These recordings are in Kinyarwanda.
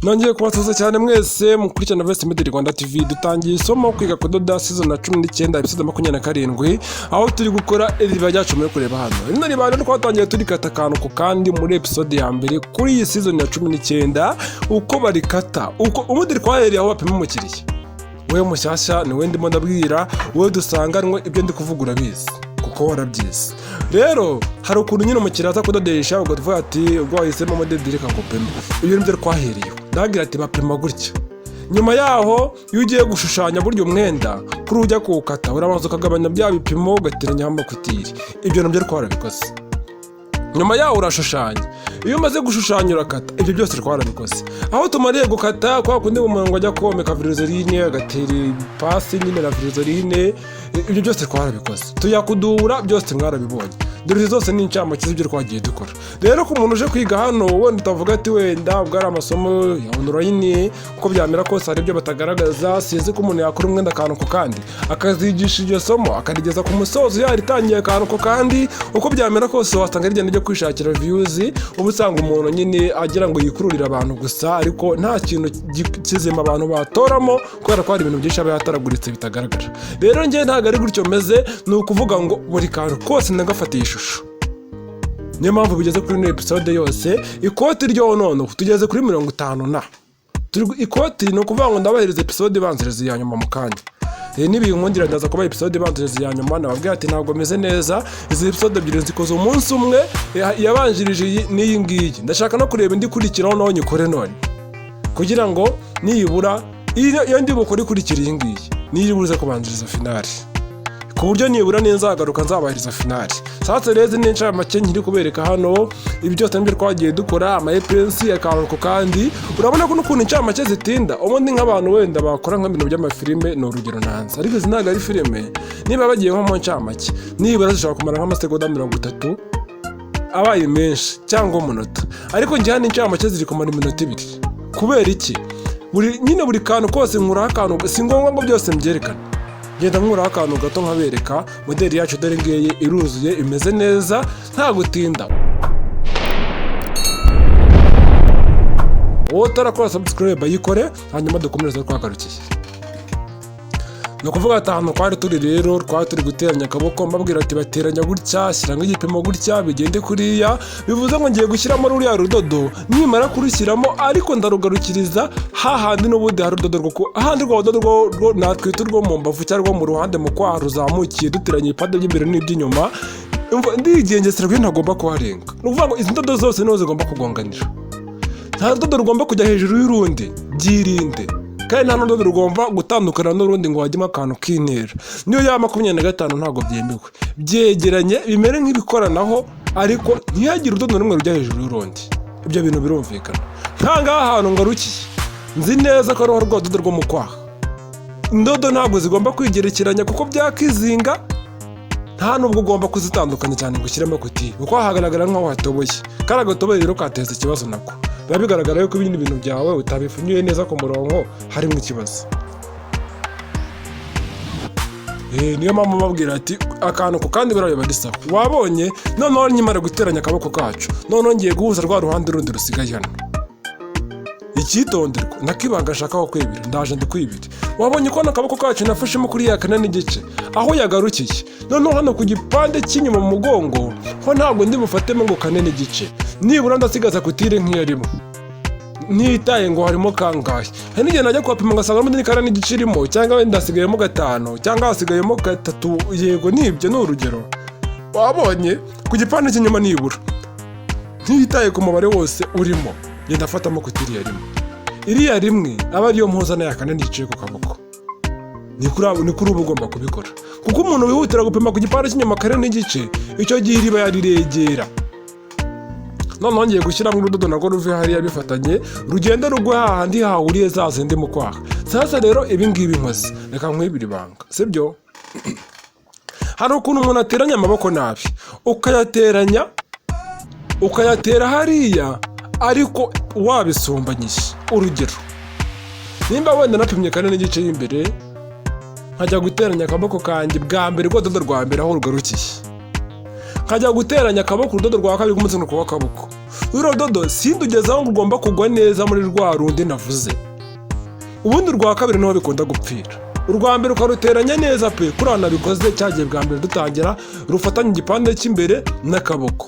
Nongeye kubasuhuza cyane mwese mukurikirana Vest Moderi Rwanda TV. Dutangiye isomo kwiga kudoda season ya 19 episode 27 aho turi gukora iriribaya ryacu muri kureba hano. Rino ribaya twatangiye turikata akantu ku kandi muri episode ya mbere kuri iyi season ya 19 uko barikata. Uko umuderi kwahereye aho bapima umukiriya. Wewe mushyashya ni we ndimo ndabwira, wewe dusanganwe ibyo ndi kuvugura bizi kuko warabyize. Rero hari ukuntu nyine umukiriya aza kudodesha ugavuga ati ubwo wahisemo moderi reka ngupime. Ibyo nibyo twahereye. Ndagira ati bapima gutya. Nyuma yaho iyo ugiye gushushanya buryo umwenda kuri ujya kuwukata urabanza ukagabanya bya bipimo ugateranya amakutiri. Ibyo nabyo twarabikoze. Nyuma yaho urashushanya. Iyo umaze gushushanya urakata. Ibyo byose twarabikoze. Aho tumariye gukata kwa kundi umuntu ajya komeka virizerine agatera pasi nyine na virizerine. Ibyo byose twarabikoze. Tuyakudura byose mwarabibonye. Dore zose ni incamake z'ibyo twagiye dukora. Rero ko umuntu uje kwiga hano wenda utavuga ati wenda ubwo ari amasomo ya online uko byamera kose hari ibyo batagaragaza, sizi ko umuntu yakora umwenda akantu ku kandi akazigisha iryo somo akarigeza ku musozo yaritangiye akantu ku kandi uko byamera kose wasanga rigenda ryo kwishakira views. Ubu usanga umuntu nyine agira ngo yikururira abantu gusa ariko nta kintu kizima abantu batoramo kubera ko hari ibintu byinshi aba yataraguritse bitagaragara. Rero ngiye ntago ari gutyo meze, ni ukuvuga ngo buri kantu kose ndagafatiye ishusho. Niyo mpamvu bigeze kuri ino episode yose. Ikoti ryo none tugeze kuri 50 na ikoti ni ukuvuga ngo ndabahereza episode banzereza ya nyuma mu kanya. Nibi nkundira ndaza kuba episode banzereza ya nyuma nababwira ati ntabwo meze neza. Izi episode ebyiri zikoze umunsi umwe yabanjirije n'iyi ngiyi. Ndashaka no kureba indi kurikiraho naho nyikore none kugira ngo niyibura iyo ndi bukore kurikira iyi ngiyi niyibuze kubanziriza finale ku buryo nibura nzagaruka nzabahiriza finale. Sasa reze n'incamake nkiri kubereka hano ibi byose nibyo twagiye dukora ama Ep27 akantu kandi urabona ko n'ukuntu incamake zitinda. Ubundi nk'abantu wenda bakora nk'ibintu by'amafilime no urugero nanze ariko izi ntago ari filime. Niba bagiye nko mu ncamake nibura zishobora kumara nk'amasegonda 30 abaye menshi cyangwa umunota, ariko njye hano incamake ziri kumara iminota 2. Kubera iki? Buri kantu kose nkuraho akantu, si ngombwa ngo byose mbyerekane. Ngenda nkuraho akantu gato nkabereka moderi yacu dore ngeye iruzuye imeze neza nta gutinda. Wowe utarakora subscribe yikore hanyuma dukomereze twagarukiye. No kuvuga atanu kwari turi rero twari turi guteranya akaboko mbabwira ati bateranya gutya shyira ng'igipimo gutya bigende kuriya, bivuze ngo ngiye gushyiramo ruriya rudodo nimara kurushyiramo ariko ndarugarukiriza hahandi n'ubundi hari urudodo rwo ahandi rwo dodo rwo natwe turwo mu mbavu cyangwa mu ruhande mu kwa ruzamukiye duteranya ipade by'imbere n'iby'inyuma. Ndigengesera ko ntagomba kuharenga. No kuvuga ngo izi ndodo zose nizo zigomba kugonganira. Nta rudodo rugomba kujya hejuru y'urundi, byirinde. Kandi nta n'urudodo rugomba gutandukana n'urundi ngo wajyemo akantu k'intera. Niyo ya 25 ntabwo byemewe. Byegeranye bimere nk'ibikoranaho ariko ntihagire urudodo rumwe rujya hejuru y'urundi. Ibyo bintu birumvikana. Ntangaha ahantu ngarukiye nzi neza ko ari rwo rudodo rwo mu kwaha. Indodo ntabwo zigomba kwigerekeranya kuko byakizinga. Nta nubwo ugomba kuzitandukanya cyane ngo ushyiremo kuti kuko hagaragara nk'aho hatoboye. Kara gatoboye rero kateza ikibazo nako. Biba bigaragara yuko ibindi bintu byawe utabifunyuye neza ku murongo harimo ikibazo. Niyo mpamvu babwira ati akantu ku kandi barayo badisa. Wabonye noneho nyimara guteranya akaboko kacu noneho ngiye guhuza rwa ruhande rundi rusigaye hano. Icyitonderwa nakibanga ashakaho kwibira ndaje ndikwibira. Wabonye ko nakaboko kacu nafashemo kuri ya 4 n'igice aho yagarukiye. Noneho hano ku gipande cy'inyuma mu mugongo ho ntabwo ndi bufatemo ngo 4 n'igice. Nibura ndasigaza kutire nk'iyarimo. Nitaye ngo harimo kangahe. Hari n'igihe najya kwapima ngasanga n'undi 4 n'igice irimo cyangwa wenda hasigayemo 5 cyangwa hasigayemo 3. Yego nibyo ni urugero. Wabonye ku gipande cy'inyuma nibura. Ntitaye ku mubare wose urimo. Ngenda afatamo kutiri yarimo. Iriya rimwe aba ariyo mpuzana ya 4 n'igice ku kaboko. Ni kuri ubu ugomba kubikora. Kuko umuntu wihutira gupima ku gipande cy'inyuma 4 n'igice icyo gihe iriba yariregera. Noneho ngiye gushyiramo urudodo narwo ruve hariya bifatanye rugenda rugwa hahandi hahuriye za zindi mu kwaha. Sasa rero ibi ngibi nkoze reka nkwibira ibanga, sibyo? Hari ukuntu umuntu ateranya amaboko nabi ukayatera hariya ariko wabisumbanyije. Urugero nimba wenda napimye 4 n'igice y'imbere nkajya guteranya akaboko kanjye bwa mbere rwo dodo rwa mbere aho rugarukiye, nkajya guteranya akaboko urudodo rwa kabiri k'umuzingo kwa kaboko urudodo sindugezaho ngo ugomba kugwa neza muri rwa rundi navuze. Ubundi urwa kabiri niho bikunda gupfira. Urwa mbere ukaruteranya neza pe kurana bikoze cyagiye bwa mbere dutangira rufatanye igipande cy'imbere n'akaboko.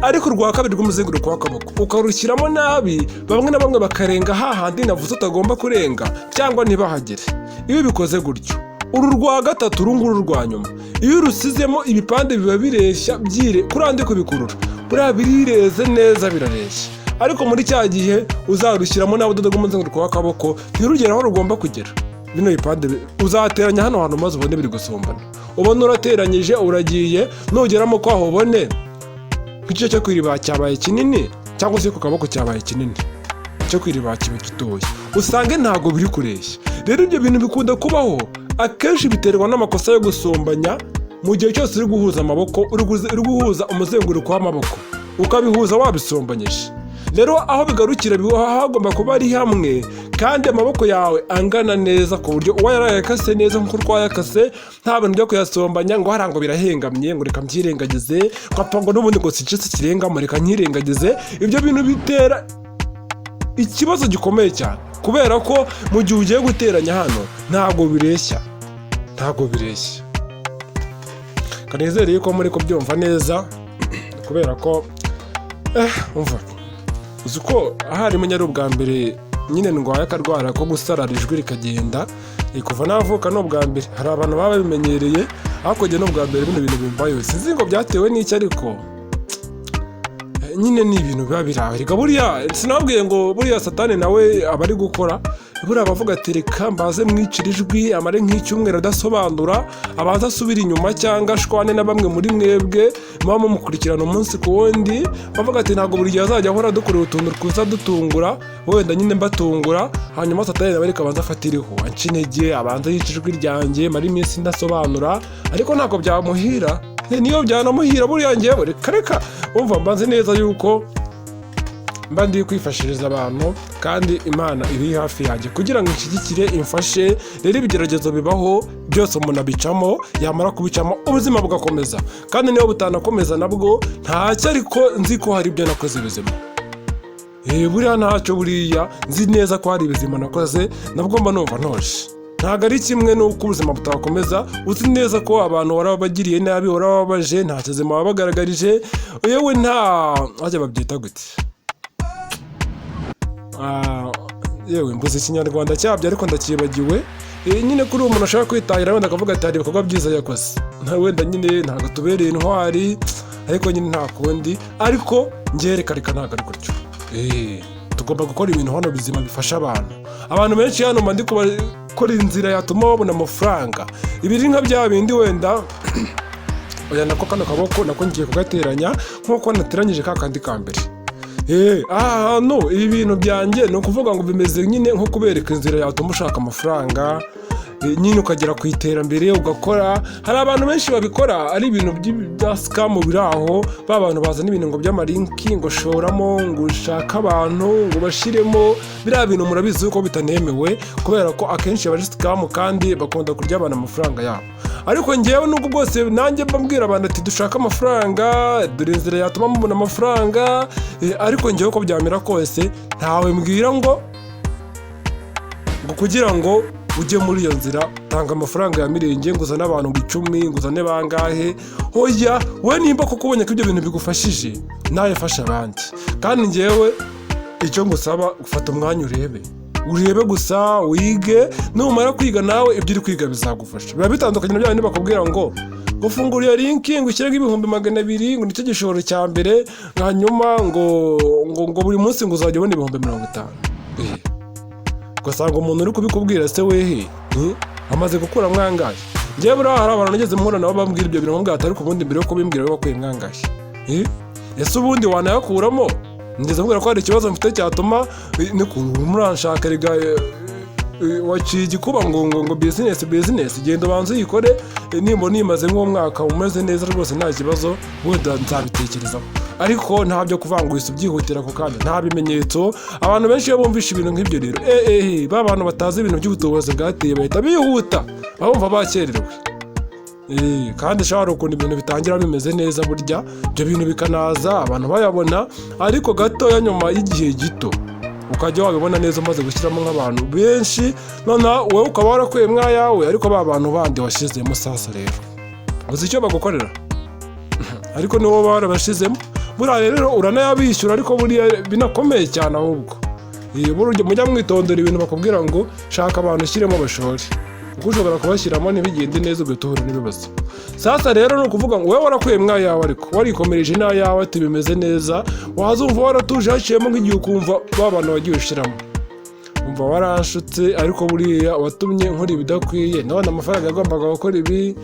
Ariko urwa kabiri rw'umuzenguruko w'akaboko ukarushyiramo nabi, bamwe na bamwe bakarenga hahandi navuze utagomba kurenga cyangwa ntibahagere. Ibi bikoze gutyo, uru rwa gatatu runguru rwa nyuma iyo urusizemo ibipande biba bireshya byire kurande kubikurura buriya birireze neza birareshya. Ariko muri cya gihe uzarushyiramo nawe udodo rw'umuzenguruko w'akaboko ntirugere aho rugomba kugera. Bino bipande uzateranya hano hantu maze ubone biri gusumbana. Ubona urateranyije uragiye nugeramo ko aho ubone igice cyo kw'iriba cyabaye kinini cyangwa se ku kaboko cyabaye kinini, cyo kw'iriba kiba gitoya, usange ntago biri kureshya. Rero ibyo bintu bikunda kubaho akenshi biterwa n'amakosa yo gusumbanya. Mu gihe cyose uri guhuza amaboko uri guhuza umuzenguruko w'amaboko ukabihuza wabisumbanyije, rero aho bigarukira hagomba kuba ari hamwe kandi amaboko yawe angana neza ku buryo uwo yarayakase neza nk'uko twayakase nta bintu byo kuyasumbanya ngo harango birahengamye ngo reka mbyirengagize ngo n'ubundi ngo sicetse kirengamo reka nyirengagize. Ibyo bintu bitera ikibazo gikomeye cyane kubera ko mu gihe ugiye guteranya hano ntabwo bireshya. Kanezereye ko muri kubyumva neza kubera ko umva uzi ko ahari munyari ubwa mbere nyine ndwaye akarwara ko gusarara ijwi rikagenda kuva navuka no bwa mbere. Hari abantu baba bimenyereye ariko njye no bwa mbere bino bintu bimbayo sinzi ngo byatewe n'iki, ariko nyine ni ibintu biba birahirika. Buriya sinabwiye ngo buriya satani nawe aba ari gukora buriya bavuga ati reka mbaze mwicira ijwi amare nk'icyumweru adasobanura abanza asubira inyuma cyangwa ashwane na bamwe muri mwebwe muba mumukurikirana umunsi ku wundi bavuga ati ntabwo buri gihe azajya ahora dukorera utuntu twiza dutungura wenda nyine mbatungura, hanyuma satani nawe reka abanza afatiriho anca intege abanza yica ijwi ryanjye mara iminsi ndasobanura, ariko ntabwo byamuhira. Niyo byanamuhira buriya njyewe reka umva mbanze neza yuko mba ndi kwifashiriza abantu kandi Imana iri hafi yanjye kugira ngo inshyigikire imfashe. Rero ibigeragezo bibaho byose umuntu abicamo, yamara kubicamo ubuzima bugakomeza, kandi niyo butanakomeza nabwo ntacyo, ariko nzi ko hari ibyo nakoze bizima. Buriya ntacyo, buriya nzi neza ko hari ibizima nakoze nabwo mba numva ntoje. Ntabwo ari kimwe n'uko ubuzima butakomeza uzi neza ko abantu warabagiriye nabi warababaje nta kizima wabagaragarije yewe nta ajya babyita gute yewe mbuze ikinyarwanda cyabyo ariko ndakibagiwe. Nyine kuri umuntu ashaka kwitahira wenda akavuga ati hari ibikorwa byiza yakoze wenda nyine ntabwo tubereye intwari ariko nyine nta kundi, ariko ngereka ntabwo ari gutyo. Tugomba gukora ibintu hano bizima bifasha abantu benshi hano mba ndi kubakora inzira yatuma babona amafaranga. Ibiri nka bya bindi wenda oya nako kano kaboko nako ngiye kugateranya nk'uko nateranyije ka kandi ka mbere. No ibi bintu byanjye ni ukuvuga ngo bimeze nyine nko kubereka inzira yatuma ushaka amafaranga nyine ukagera ku iterambere ugakora. Hari abantu benshi babikora ari ibintu bya scam biri aho, bantu bazana ibintu ngo by'amalinki ngo shoramo ngo ushaka abantu ngo bashiremo. Biriya bintu murabizi uko bitanemewe kubera ko akenshi aba ari scam kandi bakunda kurya abantu amafaranga yabo. Ariko njyewe nubwo bwose nanjye mbabwira abantu ati dushaka amafaranga dore inzira yatuma mubona amafaranga, ariko njyewe uko byamera kose ntawe mbwira ngo kugira ngo ujye muri iyo nzira tanga amafaranga ya mirenge ngo uzane abantu 10 ngo uzane bangahe. Hoya we nimba koko ubonye ko ibyo bintu bigufashije nawe fasha abandi, kandi njyewe icyo ngusaba ufata umwanya urebe gusa wige, numara kwiga nawe ibyo uri kwiga bizagufasha. Biba bitandukanye na bya bindi bakubwira ngo gufungura iyo linki ngo ushyiremo 200,000 ngo nicyo gishoro cya mbere, hanyuma ngo buri munsi ngo uzajya ubona 50,000. Ugasanga umuntu uri kubikubwira se wehe amaze gukura mwangaye. Njyewe buriya hari abantu nageze muhura nabo bambwira ibyo bintu mbwira atari ubundi mbere yo kubimbwira we bakuye mwangaye. Ese ubundi wanayakuramo? Ngeze mbwira ko hari ikibazo mfite cyatuma muranshaka riga waciye igikuba ngo business genda banze yikore, nimba nimaze nk'umwaka umeze neza rwose nta kibazo wenda nzabitekerezaho. Ariko ntabyo kuvanguisa byihutira ku kandi nta bimenyetso. Abantu benshi bumvisha ibintu nk'ibyo rero ba bantu batazi ibintu by'ubutobozi bwateye bahita bihuta bumva bakererewe. kandi shara ukuntu ibintu bitangira bimeze neza burya ibyo bintu bikanaza abantu bayabona ariko gatoya nyuma y'igihe gito ukajya wabibona neza umaze gushyiramo nk'abantu benshi noneho wowe ukaba warakwemwa ayawe ariko ba bantu bandi washyizemo sasa rero uzi icyo bagukorera ariko niwo barabashizemo buriya rero uranayabishyura ariko buriya binakomeye cyane ahubwo mujya mwitondera ibintu bakubwira ngo shaka abantu ushyiremo bashore kuko ushobora kubashyiramo ntibigende neza ugahura n'ibibazo sasa rero ni ukuvuga ngo wowe warakwemwa ayawe ariko warikomereje n'ayawe ati bimeze neza wazumva waratuje haciyemo nk'igihe ukumva ba bantu wagiye ushyiramo umva waranshutse ariko buriya watumye nkora ibidakwiye none amafaranga yagombaga gukora ibi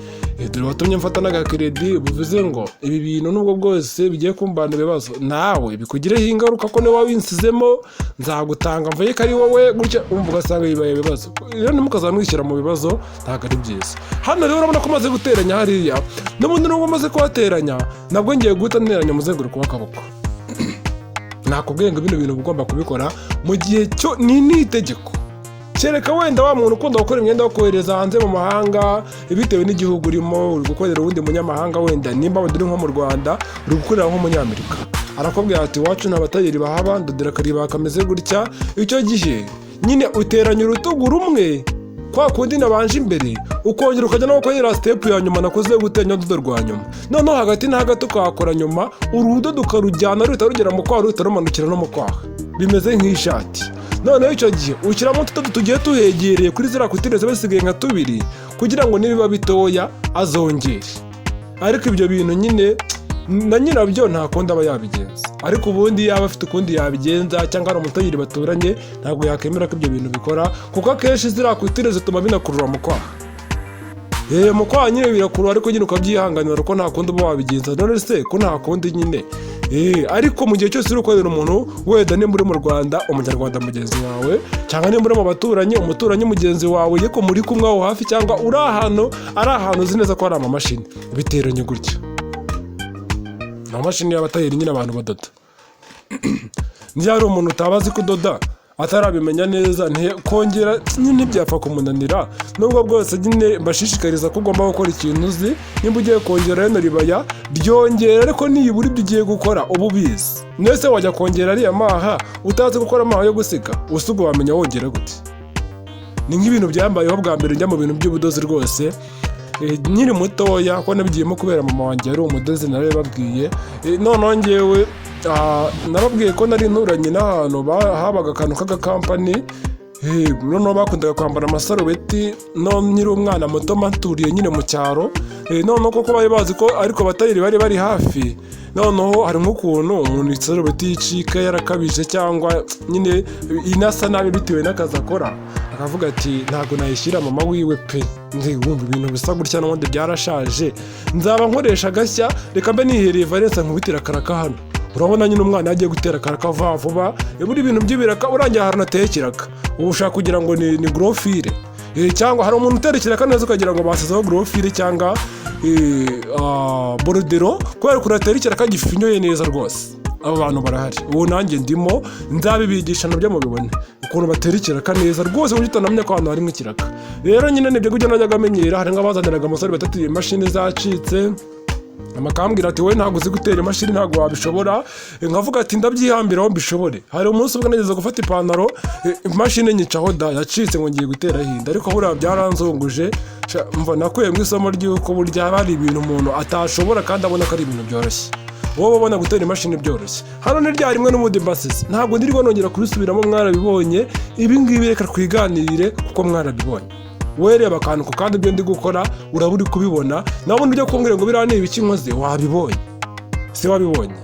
dore watumye mfata n'agakeredi bivuze ngo ibi bintu nubwo bwose bigiye kumbana ibibazo nawe bikugireho ingaruka ko niba winsizemo nzagutanga mvuye ko ari wowe gutya umva ugasanga bibaye ibibazo rero ntimukazamwishyira mu bibazo ntabwo ari byiza hano rero urabona ko umaze guteranya hariya n'ubundi nubwo umaze kuhateranya nabwo ngiye guhita nteranya umuzenguruko w'akaboko nakubwiye ngo bino bintu ugomba kubikora mu gihe cyo ni itegeko kereka wenda wa muntu ukunda gukora imyenda yo kohereza hanze mu mahanga bitewe n'igihugu urimo uri gukorera uwundi munyamahanga wenda nimba uri nko mu Rwanda uri gukorera nk'umunyamerika arakubwira ati iwacu nta batayeri bahaba ndodera akariba kameze gutya icyo gihe nyine uteranya urutugu rumwe kwa kundi nabanje imbere ukongera ukajya no gukorera step ya nyuma nakoze gutenya urudodo rwa nyuma noneho hagati na hagati ukahakora nyuma urudodo ukarujyana ruhita rugera mu kwaha ruhita rumanukira no mu kwaha bimeze nk'ishati noneho icyo gihe ushyiramo utudodo tugiye tuhegereye kuri ziriya kutire ziba zisigaye nka tubiri kugira ngo nibiba bitoya azongere ariko ibyo bintu nyine na nyirabyo nta kundi aba yabigenza ariko ubundi yaba afite ukundi yabigenza cyangwa ari umutayeri baturanye ntabwo yakemera ko ibyo bintu bikora kuko akenshi ziriya kutire zituma binakurura mu kwaha mu kwaha nyine birakurura ariko nyine ukabyihanganira ko nta kundi uba wabigenza none se ko nta kundi nyine ariko mu gihe cyose uri gukorera umuntu wenda nimba uri mu Rwanda umunyarwanda mugenzi wawe cyangwa nimba uri mu baturanyi umuturanyi mugenzi wawe yeko muri kumwe aho hafi cyangwa uri ahantu uzi neza ko hari amamashini biteranye gutya amamashini y'abatayeri nyine abantu badoda niyo ari umuntu utabazi kudoda atarabimenya neza kongera nyine byapfa kumunanira nubwo bwose nyine mbashishikariza ko ugomba gukora ikintu uzi nimba ugiye kongera rino ribaya ryongera ariko nibura ibyo ugiye gukora uba ubizi nese wajya kongera ariya maha utazi gukora amaha yo gusiga usuga wamenya wongera gute ni nk'ibintu byambayeho bwa mbere njya mu bintu by'ubudozi rwose nkiri mutoya ko nabigiyemo kubera mama wanjye yari umudozi narababwiye noneho ngewe narabwiye ko nari nturanye n'ahantu habaga akantu k'agakampani noneho bakundaga kwambara amasarubeti nkiri umwana muto maturiye nyine mu cyaro noneho koko bari bazi ko ariko abatayeri bari hafi noneho hari nk'ukuntu umuntu isarubeti yicika yarakabije cyangwa nyine inasa nabi bitewe n'akazi akora akavuga ati ntabwo nayishyira mama wiwe pe wumva ibintu bisa gutya n'ubundi byarashaje nzaba nkoresha agashya reka mbe nihereye Valence nkubitira karaka hano urabona nyine umwana yagiye gutera karaka vuba buri ibintu by'ibiraka urangiye ahantu ateye ikiraka ubu ushaka kugira ngo ni grofile cyangwa hari umuntu utera ikiraka neza ukagira ngo basizeho grofile cyangwa borodero kubera ko uratera ikiraka gifinyoye neza rwose abo bantu barahari ubu nanjye ndimo nzabibigisha nabyo mubibone ukuntu batera ikiraka neza rwose kuko utanamenya ko ahantu harimo ikiraka rero nyine nibyo kujya najyaga amenyera hari nk'abazaniraga amasaro batatu imashini zacitse amakambwira ati wowe ntabwo uzi gutera imashini ntabwo wabishobora nkavuga ati ndabyihambira aho mbishobore hari umunsi ubwo nageze gufata ipantaro imashini nyicaho yacitse ngo ngiye gutera hinda ariko buriya byaranzunguje mva nakuye mu isomo ry'uko burya hari ibintu umuntu atashobora kandi abona ko ari ibintu byoroshye wowe ubona gutera imashini byoroshye hano ni rya rimwe n'ubundi mbasize ntabwo ndirwa nongera kubisubiramo mwarabibonye ibi ngibi reka twiganirire kuko mwarabibonye wereba akantu ku kandi ibyo ndi gukora uraba uri kubibona nawe undi ujya kumbwira ngo biriya ni ibiki nkoze wabibonye si wabibonye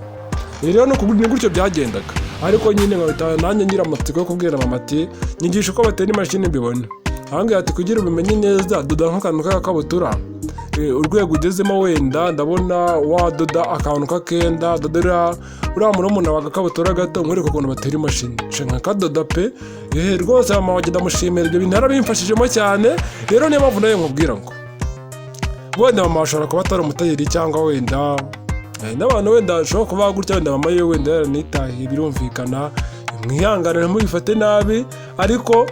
rero ni gutyo byagendaga ariko nyine nkahita nanjye ngira amatsiko yo kubwira mama ati nyigisha uko batera imashini mbibona ahangaha ati kugira ubimenye neza doda nk'akantu k'agakabutura urwego ugezemo wenda ndabona wadoda akantu k'akenda dodera uriya murumuna wagakabutura gato nkwereka ukuntu batera imashini nshaka kadoda pe rwose mama wanjye ndamushimira ibyo bintu yarabimfashijemo cyane rero niyo mpamvu nawe nkubwira ngo wenda mama ashobora kuba atari umutayeri cyangwa wenda n'abantu wenda ashobora kuba gutya wenda mama yewe wenda yaranitahiye birumvikana mwihangane mubifate nabi ariko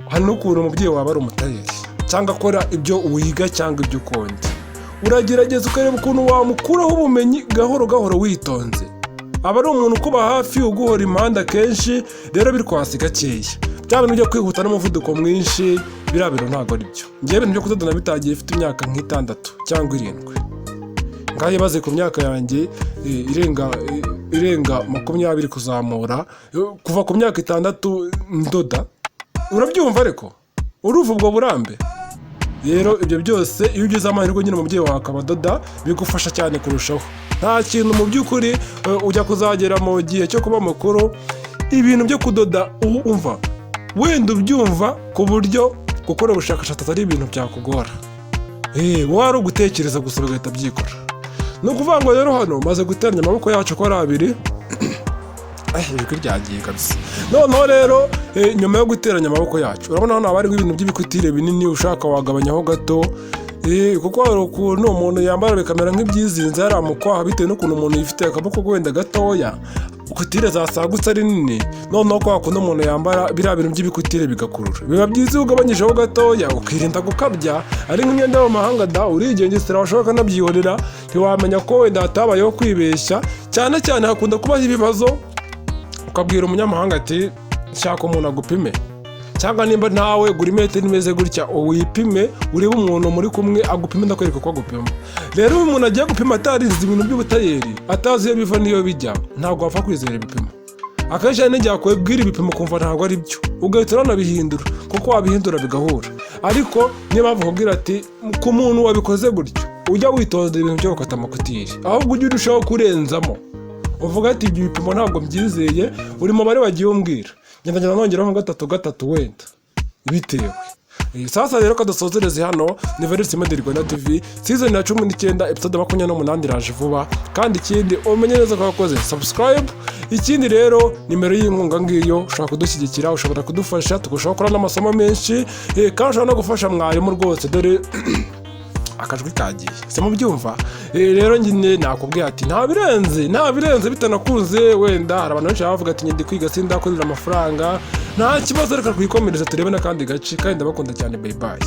hari n'ukuntu umubyeyi waba ari umutayeri cyangwa akora ibyo wiga cyangwa ibyo ukunda uragerageza ukareba ukuntu wamukuraho ubumenyi gahoro gahoro witonze. Aba ari umuntu kuba hafi uguhora impanda kenshi, rero biri kwasi gakeya. Bya bintu byo kwihuta n'umuvuduko mwinshi biriya bintu ntabwo ari byo. Ngiye ibintu byo kudoda nabitangiye ifite imyaka nk'6 cyangwa 7. Ngaho baze ku myaka yanjye irenga 20 kuzamura, kuva ku myaka 6 ndoda. Urabyumva ariko uruva ubwo burambe. Rero ibyo byose iyo ugize amahirwe nyine umubyeyi wawe akabadoda bigufasha cyane kurushaho. Nta kintu mu by'ukuri ujya kuzagera mu gihe cyo kuba mukuru ibintu byo kudoda umva wenda ubyumva ku buryo gukora ubushakashatsi atari ibintu byakugora. Wari ugutekereza gusa bigahita byikora. Ni ukuvuga ngo rero hano maze guteranya amaboko yacu ko ari abiri. Ijwi ryagiye kabisa. Noneho rero nyuma yo guteranya amaboko yacu urabona hano haba hariho ibintu by'ibikutire binini ushaka wagabanyaho gato. Kuko hari ukuntu umuntu yambara bikamera nk'ibyizinze hari amukwaha bitewe n'ukuntu umuntu yifite akaboko wenda gatoya, kutire zasagutse ari nini. Noneho kwa kuno umuntu yambara biriya bintu by'ibikutire bigakurura. Biba byiza ugabanyijeho gatoya ukirinda gukabya. Ari nk'imyenda y'amahanga da urigengesera washoboka nabyihorera ntiwamenya ko wenda hatabayeho kwibeshya. Cyane cyane hakunda kubaho ibibazo ukabwira umunyamahanga ati shaka umuntu agupime, cyangwa nimba nawe gura imetero imeze gutya wipime urebe umuntu muri kumwe agupime ndakwereka ko agupima. Rero uyu muntu agiye gupima atarize ibintu by'ubutayeri atazi iyo biva niyo bijya ntabwo wapfa kwizera ibipimo. Akenshi n'igihe akwibwira ibipimo kumva ntabwo ari byo ugahita uranabihindura kuko wabihindura bigahura. Ariko niba bakubwira ati ku muntu wabikoze gutyo ujya witonda ibintu byo gukata amakutiri, ahubwo ujye urushaho kurenzamo uvuga ati ibyo bipimo ntabwo mbyizeye uri mu bari wagiye umbwira ngenda nongeraho 3 wenda bitewe. Sasa rero kadusozereze hano ni Verisi Moderi Rwanda TV season ya 19 episode 28 iraje vuba. Kandi ikindi umenye neza ko wakoze subscribe. Ikindi rero nimero y'inkunga ngiyo ushobora kudushyigikira, ushobora kudufasha tugushobora gukora n'amasomo menshi kandi ushobora no gufasha mwarimu rwose dore akajwi kagiye se mu byumva. Rero nyine nakubwiye ati nta birenze bitanakunze wenda hari abantu benshi bavuga ati ndi kwiga sindakorera amafaranga. Nta kibazo reka twikomereza turebe n'akandi gace kandi ndabakunda cyane. Bye bye.